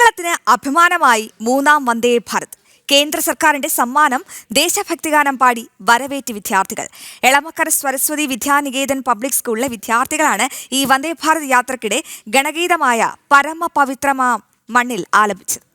കേരളത്തിന് അഭിമാനമായി മൂന്നാം വന്ദേ ഭാരത്. കേന്ദ്ര സർക്കാരിന്റെ സമ്മാനം ദേശഭക്തിഗാനം പാടി വരവേറ്റ് വിദ്യാർത്ഥികൾ. എളമക്കര സരസ്വതി വിദ്യാനികേതൻ പബ്ലിക് സ്കൂളിലെ വിദ്യാർത്ഥികളാണ് ഈ വന്ദേ ഭാരത് യാത്രക്കിടെ ഗണഗീതമായ പരമപവിത്രമാം മണ്ണിൽ ആലപിച്ചത്.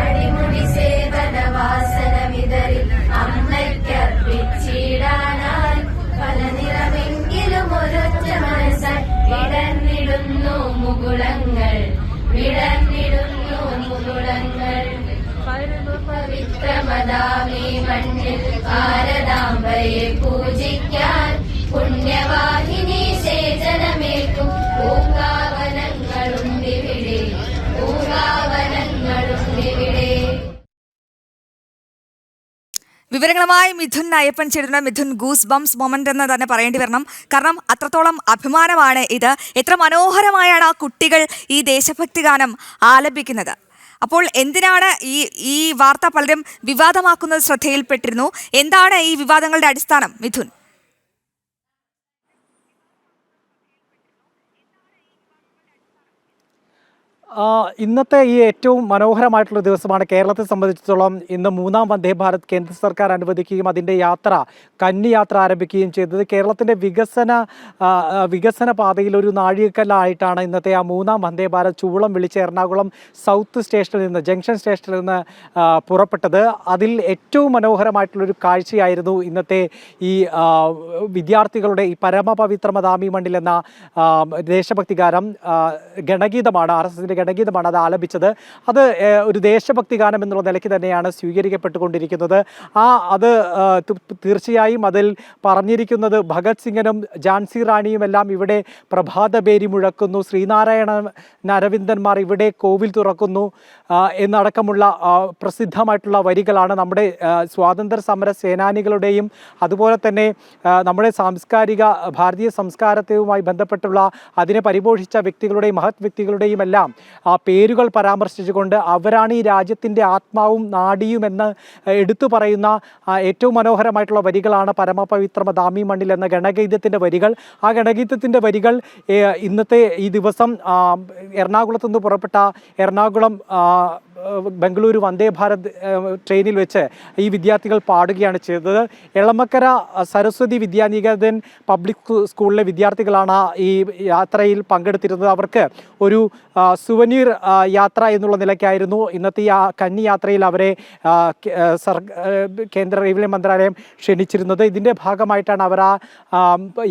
അടിമുടി സേവന വാസന വിതറി അമ്മയ്ക്കർപ്പിച്ചിടാനായി പല നിറമെങ്കിലും ഒരൊറ്റ മനസ്സായി വിടർന്നിടുന്നു മുകുളങ്ങൾ, വിടർന്നിടുന്നു മുകുളങ്ങൾ. പവിത്രമതാമീ മണ്ണിൽ ഭാരതാംബയെ പൂജിക്കാൻ പുണ്യവാഹിനി സേചനമേൽക്കും പൂങ്കാവനങ്ങളുണ്ടിവിടെ, പൂങ്കാവനങ്ങളുണ്ടിവിടെ. വിവരങ്ങളുമായി മിഥുൻ അയ്യപ്പൻ ചേരുന്ന മിഥുൻ, ഗൂസ് ബംസ് മൊമെന്റ് എന്ന് തന്നെ പറയേണ്ടി വരണം. കാരണം അത്രത്തോളം അഭിമാനമാണ് ഇത്. എത്ര മനോഹരമായാണ് ആ കുട്ടികൾ ഈ ദേശഭക്തി ഗാനം ആലപിക്കുന്നത്. അപ്പോൾ എന്തിനാണ് ഈ വാർത്ത പലരും വിവാദമാക്കുന്നത് ശ്രദ്ധയിൽപ്പെട്ടിരുന്നു. എന്താണ് ഈ വിവാദങ്ങളുടെ അടിസ്ഥാനം മിഥുൻ? ഇന്നത്തെ ഈ ഏറ്റവും മനോഹരമായിട്ടുള്ള ദിവസമാണ്. കേരളത്തെ സംബന്ധിച്ചിടത്തോളം ഇന്ന് മൂന്നാം വന്ദേ ഭാരത് കേന്ദ്ര സർക്കാർ അനുവദിക്കുകയും അതിൻ്റെ യാത്ര കന്നി യാത്ര ആരംഭിക്കുകയും ചെയ്തത് കേരളത്തിൻ്റെ വികസന പാതയിൽ ഒരു നാഴികക്കല്ലായിട്ടാണ് ഇന്നത്തെ ആ മൂന്നാം വന്ദേ ഭാരത് ചൂളം വിളിച്ച് എറണാകുളം സൗത്ത് സ്റ്റേഷനിൽ നിന്ന്, ജംഗ്ഷൻ സ്റ്റേഷനിൽ നിന്ന് പുറപ്പെട്ടത്. അതിൽ ഏറ്റവും മനോഹരമായിട്ടുള്ളൊരു കാഴ്ചയായിരുന്നു ഇന്നത്തെ ഈ വിദ്യാർത്ഥികളുടെ ഈ പരമപവിത്രമതാമി മണ്ണിൽ എന്ന ദേശഭക്തി ഗാനം. ഗണഗീതമാണ്, RSSന്റെ ഗണഗീതമാണ് അത് ആലപിച്ചത്. അത് ഒരു ദേശഭക്തി ഗാനം എന്നുള്ള നിലയ്ക്ക് തന്നെയാണ് സ്വീകരിക്കപ്പെട്ടുകൊണ്ടിരിക്കുന്നത്. അത് തീർച്ചയായും അതിൽ പറഞ്ഞിരിക്കുന്നത് ഭഗത് സിംഗിനും ഝാൻസി റാണിയും എല്ലാം ഇവിടെ പ്രഭാതഭേരി മുഴക്കുന്നു, ശ്രീനാരായണ അരവിന്ദന്മാർ ഇവിടെ കോവിൽ തുറക്കുന്നു എന്നടക്കമുള്ള പ്രസിദ്ധമായിട്ടുള്ള വരികളാണ്. നമ്മുടെ സ്വാതന്ത്ര്യ സമര സേനാനികളുടെയും അതുപോലെ തന്നെ നമ്മുടെ ഭാരതീയ സംസ്കാരവുമായി ബന്ധപ്പെട്ടുള്ള അതിനെ പരിപോഷിച്ച വ്യക്തികളുടെയും മഹത് വ്യക്തികളുടെയും എല്ലാം ആ പേരുകൾ പരാമർശിച്ചുകൊണ്ട് അവരാണ് ഈ രാജ്യത്തിൻ്റെ ആത്മാവും നാഡിയും എന്ന് എടുത്തു പറയുന്ന ഏറ്റവും മനോഹരമായിട്ടുള്ള വരികളാണ് പരമപവിത്രമതാമി മണ്ണിൽ എന്ന ഗണഗീതത്തിൻ്റെ വരികൾ. ആ ഗണഗീതത്തിൻ്റെ വരികൾ ഇന്നത്തെ ഈ ദിവസം എറണാകുളത്ത് നിന്ന് പുറപ്പെട്ട എറണാകുളം ബംഗളൂരു വന്ദേ ഭാരത് ട്രെയിനിൽ വെച്ച് ഈ വിദ്യാർത്ഥികൾ പാടുകയാണ് ചെയ്തത്. എളമക്കര സരസ്വതി വിദ്യാനികേതൻ പബ്ലിക് സ്കൂളിലെ വിദ്യാർത്ഥികളാണ് ഈ യാത്രയിൽ പങ്കെടുത്തിരുന്നത്. അവർക്ക് ഒരു സുവനീർ യാത്ര എന്നുള്ള നിലയ്ക്കായിരുന്നു ഇന്നത്തെ ഈ കന്നി യാത്രയിൽ അവരെ കേന്ദ്ര റെയിൽവേ മന്ത്രാലയം ക്ഷണിച്ചിരുന്നത്. ഇതിൻ്റെ ഭാഗമായിട്ടാണ് അവർ ആ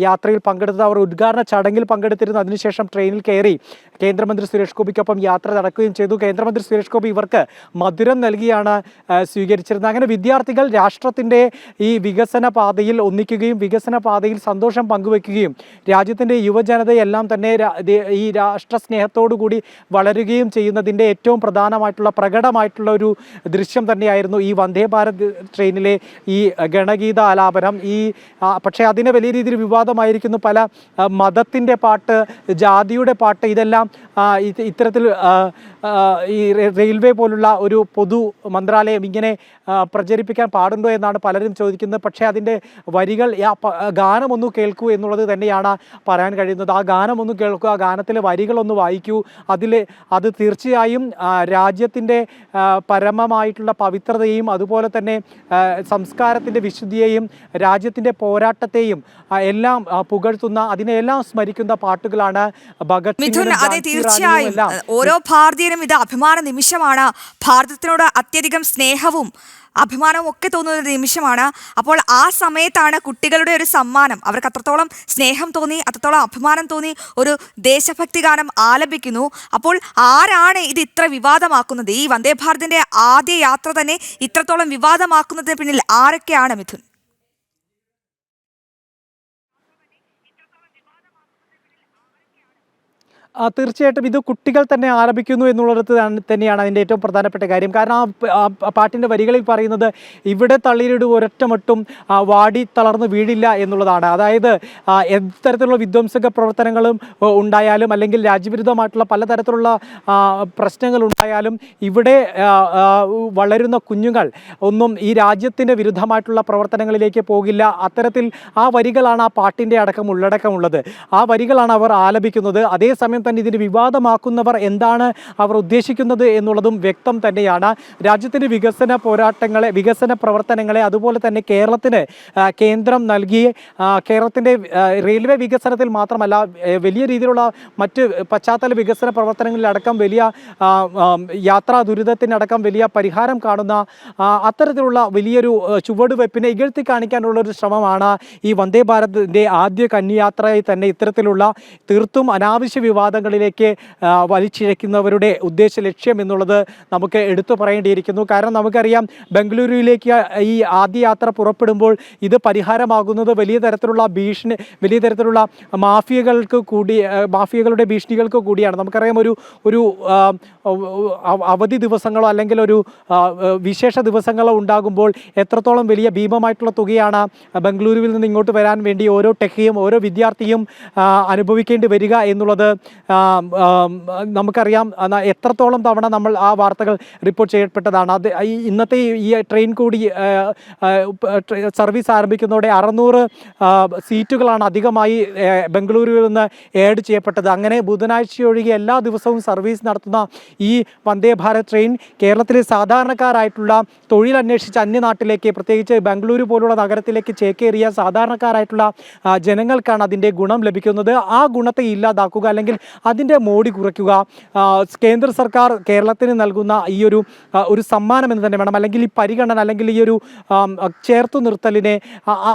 യാത്രയിൽ പങ്കെടുത്തത്. അവർ ഉദ്ഘാടന ചടങ്ങിൽ പങ്കെടുത്തിരുന്നു. അതിനുശേഷം ട്രെയിനിൽ കയറി കേന്ദ്രമന്ത്രി സുരേഷ് ഗോപിക്കൊപ്പം യാത്ര നടക്കുകയും ചെയ്തു. കേന്ദ്രമന്ത്രി സുരേഷ് ഗോപി ഇവർക്ക് മധുരം നൽകിയാണ് സ്വീകരിച്ചിരുന്നത്. അങ്ങനെ വിദ്യാർത്ഥികൾ രാഷ്ട്രത്തിൻ്റെ ഈ വികസന പാതയിൽ ഒന്നിക്കുകയും വികസന പാതയിൽ സന്തോഷം പങ്കുവെക്കുകയും രാജ്യത്തിൻ്റെ യുവജനതയെല്ലാം തന്നെ ഈ രാഷ്ട്ര സ്നേഹത്തോടു കൂടി വളരുകയും ചെയ്യുന്നതിൻ്റെ ഏറ്റവും പ്രകടമായിട്ടുള്ള ഒരു ദൃശ്യം തന്നെയായിരുന്നു ഈ വന്ദേ ഭാരത് ട്രെയിനിലെ ഈ ഗണഗീത ആലാപനം. പക്ഷേ അതിനെ വലിയ രീതിയിൽ വിവാദമായിരിക്കുന്നു. പല മതത്തിൻ്റെ പാട്ട്, ജാതിയുടെ പാട്ട്, ഇതെല്ലാം ഇത്തരത്തിൽ ഈ റെയിൽവേ പോലുള്ള ഒരു പൊതു മന്ത്രാലയം ഇങ്ങനെ പ്രചരിപ്പിക്കാൻ പാടുണ്ടോ എന്നാണ് പലരും ചോദിക്കുന്നത്. പക്ഷേ അതിൻ്റെ വരികൾ, ഗാനമൊന്നു കേൾക്കൂ എന്നുള്ളത് തന്നെയാണ് പറയാൻ കഴിയുന്നത്. ആ ഗാനമൊന്നു കേൾക്കൂ, ആ ഗാനത്തിലെ വരികളൊന്ന് വായിക്കൂ. അത് തീർച്ചയായും രാജ്യത്തിൻ്റെ പരമമായിട്ടുള്ള പവിത്രതയും അതുപോലെ തന്നെ സംസ്കാരത്തിൻ്റെ വിശുദ്ധിയെയും രാജ്യത്തിൻ്റെ പോരാട്ടത്തെയും എല്ലാം പുകഴ്ത്തുന്ന, അതിനെല്ലാം സ്മരിക്കുന്ന പാട്ടുകളാണ് ഭഗത് സിംഗ്. അതെ, തീർച്ചയായും ഓരോ ഭാരതീയനും ഇത് അഭിമാന നിമിഷമാണ്. ഭാരതത്തിനോട് അത്യധികം സ്നേഹവും അഭിമാനവും ഒക്കെ തോന്നുന്ന ഒരു നിമിഷമാണ്. അപ്പോൾ ആ സമയത്താണ് കുട്ടികളുടെ ഒരു സമ്മാനം. അവർക്ക് അത്രത്തോളം സ്നേഹം തോന്നി, അത്രത്തോളം അഭിമാനം തോന്നി, ഒരു ദേശഭക്തി ഗാനം ആലപിക്കുന്നു. അപ്പോൾ ആരാണ് ഇത് ഇത്ര വിവാദമാക്കുന്നത്? ഈ വന്ദേ ഭാരതിന്റെ ആദ്യ യാത്ര തന്നെ ഇത്രത്തോളം വിവാദമാക്കുന്നതിന് പിന്നിൽ ആരൊക്കെയാണ് മിഥുൻ? തീർച്ചയായിട്ടും ഇത് കുട്ടികൾ തന്നെ ആലപിക്കുന്നു എന്നുള്ളത് തന്നെയാണ് അതിൻ്റെ ഏറ്റവും പ്രധാനപ്പെട്ട കാര്യം. കാരണം ആ പാട്ടിൻ്റെ വരികളിൽ പറയുന്നത് ഇവിടെ തളിരിടും ഒരൊറ്റ മട്ടും വാടി തളർന്ന് വീഴില്ല എന്നുള്ളതാണ്. അതായത് എത്തരത്തിലുള്ള വിധ്വംസക പ്രവർത്തനങ്ങളും ഉണ്ടായാലും അല്ലെങ്കിൽ രാജ്യവിരുദ്ധമായിട്ടുള്ള പലതരത്തിലുള്ള പ്രശ്നങ്ങൾ ഉണ്ടായാലും ഇവിടെ വളരുന്ന കുഞ്ഞുങ്ങൾ ഒന്നും ഈ രാജ്യത്തിൻ്റെ വിരുദ്ധമായിട്ടുള്ള പ്രവർത്തനങ്ങളിലേക്ക് പോകില്ല. അത്തരത്തിൽ ആ വരികളാണ് ആ പാട്ടിൻ്റെ ഉള്ളടക്കമുള്ളത്. ആ വരികളാണ് അവർ ആലപിക്കുന്നത്. അതേസമയം തന്നെ ഇതിന് വിവാദമാക്കുന്നവർ എന്താണ് അവർ ഉദ്ദേശിക്കുന്നത് എന്നുള്ളതും വ്യക്തം തന്നെയാണ്. രാജ്യത്തിൻ്റെ വികസന പ്രവർത്തനങ്ങളെ അതുപോലെ തന്നെ കേരളത്തിന് കേന്ദ്രം നൽകി കേരളത്തിൻ്റെ റെയിൽവേ വികസനത്തിൽ മാത്രമല്ല വലിയ രീതിയിലുള്ള മറ്റ് പശ്ചാത്തല വികസന പ്രവർത്തനങ്ങളിലടക്കം വലിയ യാത്രാ ദുരിതത്തിനടക്കം വലിയ പരിഹാരം കാണുന്ന അത്തരത്തിലുള്ള വലിയൊരു ചുവടുവെപ്പിനെ ഇകഴ്ത്തി കാണിക്കാനുള്ളൊരു ശ്രമമാണ് ഈ വന്ദേ ഭാരതിൻ്റെ ആദ്യ കന്യാത്രയിൽ തന്നെ ഇത്തരത്തിലുള്ള തീർത്തും അനാവശ്യ വിവാദങ്ങളിലേക്ക് വലിച്ചിഴയ്ക്കുന്നവരുടെ ഉദ്ദേശ ലക്ഷ്യം എന്നുള്ളത് നമുക്ക് എടുത്തു പറയേണ്ടിയിരിക്കുന്നു. കാരണം നമുക്കറിയാം ബംഗളൂരുവിലേക്ക് ഈ ആദ്യ യാത്ര പുറപ്പെടുമ്പോൾ ഇത് പരിഹാരമാകുന്നത് വലിയ തരത്തിലുള്ള മാഫിയകളുടെ ഭീഷണികൾക്ക് കൂടിയാണ്. നമുക്കറിയാം ഒരു അവധി ദിവസങ്ങളോ അല്ലെങ്കിൽ ഒരു വിശേഷ ദിവസങ്ങളോ ഉണ്ടാകുമ്പോൾ എത്രത്തോളം വലിയ ഭീമമായിട്ടുള്ള തുകയാണ് ബംഗളൂരുവിൽ നിന്ന് ഇങ്ങോട്ട് വരാൻ വേണ്ടി ഓരോ ടെക്കിയും ഓരോ വിദ്യാർത്ഥിയും അനുഭവിക്കേണ്ടി വരിക എന്നുള്ളത് നമുക്കറിയാം. എത്രത്തോളം തവണ നമ്മൾ ആ വാർത്തകൾ റിപ്പോർട്ട് ചെയ്യപ്പെട്ടതാണ്. അത് ഇന്നത്തെ ഈ ട്രെയിൻ കൂടി സർവീസ് ആരംഭിക്കുന്നതോടെ 600 സീറ്റുകളാണ് അധികമായി ബംഗളൂരുവിൽ നിന്ന് ആഡ് ചെയ്യപ്പെട്ടത്. അങ്ങനെ ബുധനാഴ്ച ഒഴികെ എല്ലാ ദിവസവും സർവീസ് നടത്തുന്ന ഈ വന്ദേ ഭാരത് ട്രെയിൻ കേരളത്തിലെ സാധാരണക്കാരായിട്ടുള്ള തൊഴിലന്വേഷിച്ച് അന്യനാട്ടിലേക്ക് പ്രത്യേകിച്ച് ബംഗളൂരു പോലുള്ള നഗരത്തിലേക്ക് ചേക്കേറിയ സാധാരണക്കാരായിട്ടുള്ള ജനങ്ങൾക്കാണ് അതിൻ്റെ ഗുണം ലഭിക്കുന്നത്. ആ ഗുണത്തെ ഇല്ലാതാക്കുക അല്ലെങ്കിൽ അതിൻ്റെ മോടി കുറയ്ക്കുക കേന്ദ്ര സർക്കാർ കേരളത്തിന് നൽകുന്ന ഈ ഒരു സമ്മാനം എന്ന് തന്നെ വേണം. അല്ലെങ്കിൽ ഈ പരിഗണന അല്ലെങ്കിൽ ഈ ഒരു ചേർത്തു നിർത്തലിനെ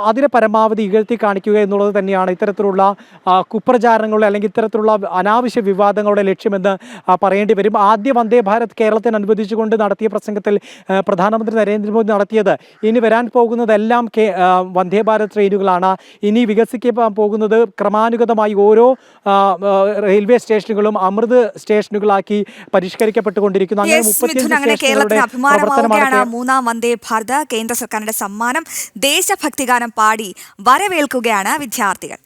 അതിനെ പരമാവധി ഇകഴ്ത്തി കാണിക്കുക എന്നുള്ളത് തന്നെയാണ് ഇത്തരത്തിലുള്ള കുപ്രചാരണങ്ങളുടെ അല്ലെങ്കിൽ ഇത്തരത്തിലുള്ള അനാവശ്യ വിവാദങ്ങളുടെ ലക്ഷ്യമെന്ന് പറയേണ്ടി വരും. ആദ്യ വന്ദേ ഭാരത് കേരളത്തിന് അനുവദിച്ചുകൊണ്ട് നടത്തിയ പ്രസംഗത്തിൽ പ്രധാനമന്ത്രി നരേന്ദ്രമോദി നടത്തിയത് ഇനി വരാൻ പോകുന്നതെല്ലാം വന്ദേ ഭാരത് ട്രെയിനുകളാണ്. ഇനി വികസിക്കാൻ പോകുന്നത് ക്രമാനുഗതമായി ഓരോ റെയിൽവേ സ്റ്റേഷനുകളും അമൃത് സ്റ്റേഷനുകളാക്കി പരിഷ്കരിക്കപ്പെട്ടുകൊണ്ടിരിക്കുന്നു. അങ്ങനെ കേരളത്തിന് അഭിമാനമാവുകയാണ് മൂന്നാം വന്ദേ ഭാരത് കേന്ദ്ര സർക്കാരിന്റെ സമ്മാനം. ദേശഭക്തിഗാനം പാടി വരവേൽക്കുകയാണ് വിദ്യാർത്ഥികൾ.